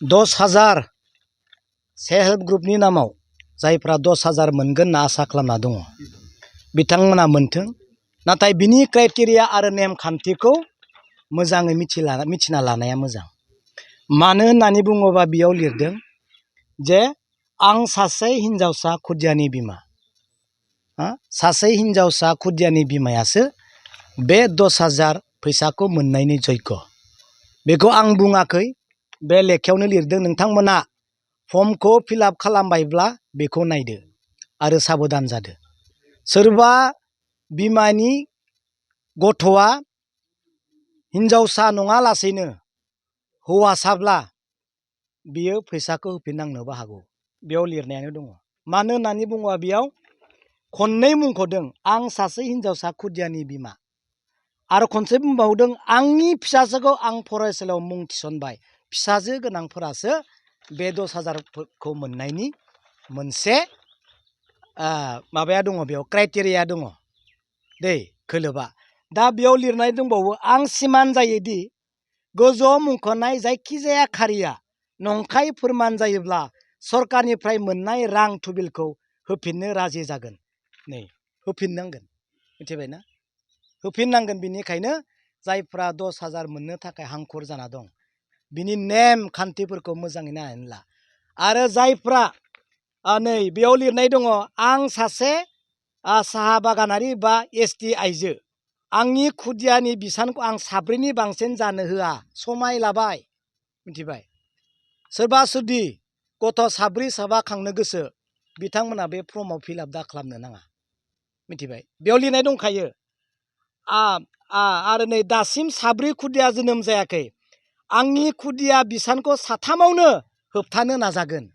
10,000 self help ग्रुपनि नामाव जायफ्रा 10,000 मोनगोन होनना आसा खालामना दङ बिथांमोना मोनथों। नाथाय बिनि क्राइटेरिया आरो नेमखान्थिखौ मोजाङै मिथिना लानाया मोजां। मानो होननानै बुङोबा बेयाव लिरदों जे आं सासे हिनजावसा खुदियानि बिमा। सासे हिनजावसा खुदियानि बिमायासो बे 10,000 फैसाखौ मोननायनि जग्य। बेखौ आं बुङाखै, बे लेखायावनो लिरदों। नोंथांमोना फर्मखौ फिलआप खालामबायब्ला बेखौ नायदो आरो साबधान जादो। सोरबा बिमानि गथ'आ हिनजावसा नङा लासेनो हौवासाब्ला बियो फैसाखौ होफिननांनोबो हागौ। बेयाव लिरनायानो दङ। मानो होननानै बुङोबा बेयाव खननै मुंख'दों, आं सासे हिनजावसा खुदियानि बिमा। आरो खनसे बुंबावदों, आंनि फिसाजोखौ आं फरायसालियाव मुं थिसनबाय। फिसाजो गोनांफोरासो बे 10,000खौ मोननायनि मोनसे माबाया दङ, बेयाव क्राइटेरिया दङ दै खोलोबा। दा बेयाव लिरनाय दंबावो, आं सिमान जायोदि गोजौआव मुंख'नाय जायखिजाया खारिया नंखाय फोरमान जायोब्ला सरकारनिफ्राय मोननाय रां थुबिलखौ होफिननो राजि जागोन। नै होफिननांगोन, मिथिबायना? होफिननांगोन। बिनिखायनो जायफ्रा 10,000 मोननो थाखाय हांखुर जाना दं बिनि नेम खान्थिफोरखौ मोजाङै नायनानै ला। आरो जायफ्रा नै बेयाव लिरनाय दङ, आं सासे साहा बागानारि बा एसटि आइजो, आंनि खुदियानि बिसानखौ आं 7नि बांसिन जानो होआ, समाय लाबाय, मिथिबाय? सोरबा जुदि गथ' 7 साबा खांनो गोसो बिथांमोना बे फर्माव फिलआप दा खालामनो नाङा, मिथिबाय? बेयाव लिरनाय दंखायो। आरो नै दासिम 7 खुदिया जोनोम जायाखै, आंनि खुदिया बिसानखौ 3आवनो होबथानो नाजागोन।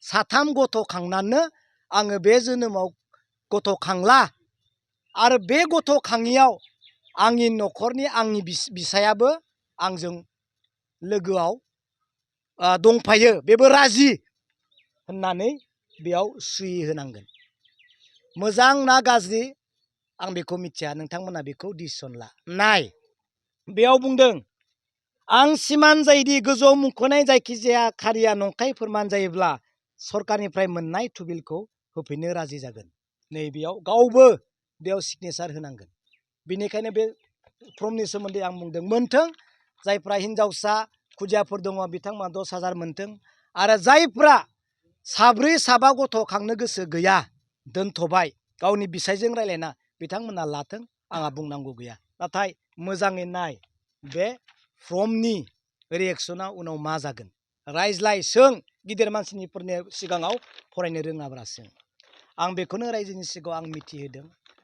3 गथ' खांनानैनो आङो बे जोनोमाव गथ' खांला आरो बे गथ' खाङियाव आंनि न'खरनि आंनि बिसायाबो आंजों लोगोआव दंफायो, बेबो राजि होननानै बेयाव सुहि होनांगोन। मोजां ना गाज्रि आं बेखौ मिथिया, नोंथांमोना बेखौ डिसिसन ला। नाय बेयाव बुंदों, आं सिमान जायोदि गोजौआव मुंख'नाय जायखिजाया खारिया नंखाय फोरमान जायोब्ला सरकारनिफ्राय मोननाय थुबिलखौ होफिननो राजि जागोन। नै बेयाव गावबो बेयाव सिगनेसार होनांगोन। बेनिखायनो बे फर्मनि सोमोन्दै आं बुंदों, मोनथों। जायफ्रा हिनजावसा खुदियाफोर दङ बिथांमोना 10,000 मोनथों। आरो जायफ्रा 7 गथ' खांनो गोसो गैया, दोनथ'बाय, गावनि बिसायजों रायज्लायना, बिथांमोना लाथों, आंहा बुंनांगौ गैया। नाथाय मोजाङै नाय बे फर्मनि रिएक्सना उनाव मा जागोन। रायज्लाय, सों, गिदिर मानसिफोरनि सिगाङाव फरायनो रोङाब्ला सों। आं बेखौनो रायजोनि सिगाङाव आं मिथिहोदों।